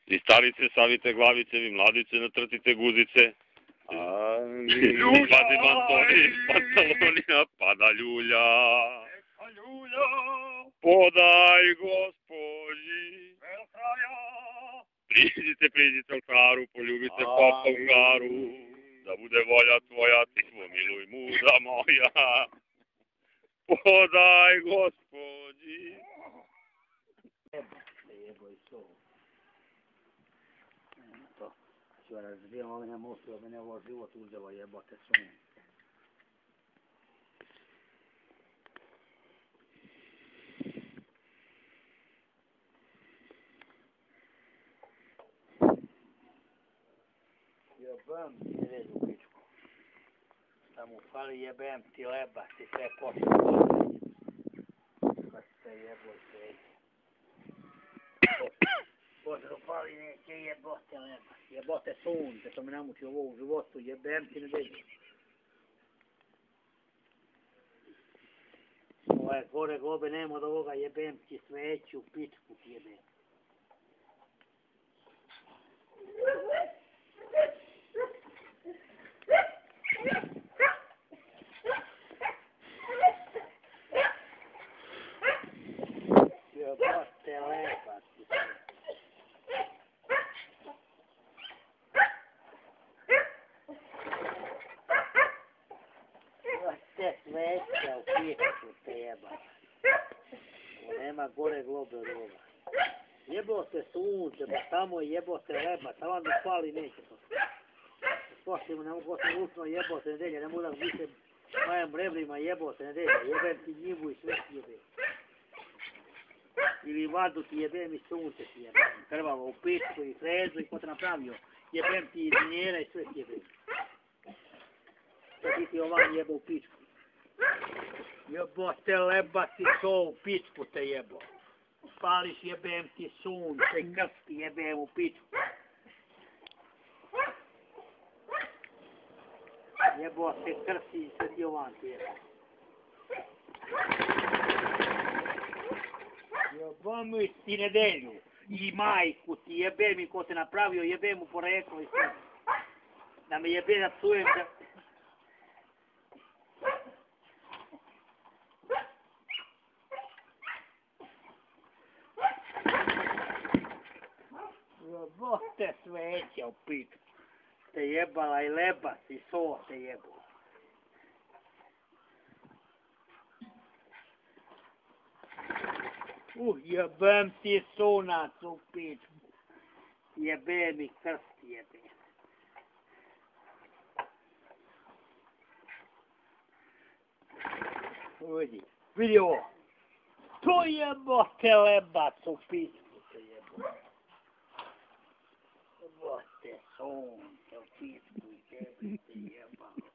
I starice savite glavice, vi mladice natrtite guzice. Pazi Antoni, pantalonija, pada ljulja. Podaj gospođi. Priđite oltaru, poljubite popa u garu. Da bude volja tvoja, ti pomiluj muza moja. Podaj gospođi. Što razbijam ove ne mostu, da mene ovo život uzelo jebote sunce. Jebem ti redu pičku. Šta mu fali jebem ti leba, ti sve košta. Kad se jeboj sveće. Pozdrav fali neće jebote leba. Jebote sunce, to me namuči ovo u životu, jebem ti ne redu. Ove gore globe nema od ovoga, jebem ti sveću, pičku ti jebem. Jebote lepa ti se. Jebote sveća u pičku te jeba. Ovo nema gore globe od ovoga. Jebote sunce, pa tamo je jebote leba, tamo mi fali neće to. Poslije ne mogu se ručno jebote nedelje, ne mogu da više majem rebrima jebote nedelje, jebem ti njivu i sve ti jebem. Ili vadu ti jebem i sunce ti jebem, krvavo u pičku i frezu i ko te napravio, jebem ti inženjera i sve ti jebem. Što ti ovan jebo u pičku. Jebote leba ti to u pičku te jebo. Pališ jebem ti sunce i krv ti jebem u pičku. Jebote krsi i sve ti ovan ti jebem. Jebam ti nedelju i majku ti jebem i ko te napravio jebem u poreklo i sve. Da me jebem da psujem da... Jebote sveća u pičku. Te jebala i lebac i so te jebala. Jebem ti sunac u pičku. Jebem i krst jebem. Vidi ovo. To jebote lebac u pičku te jebala. Jebote sunce u pičku i jebem te jebala.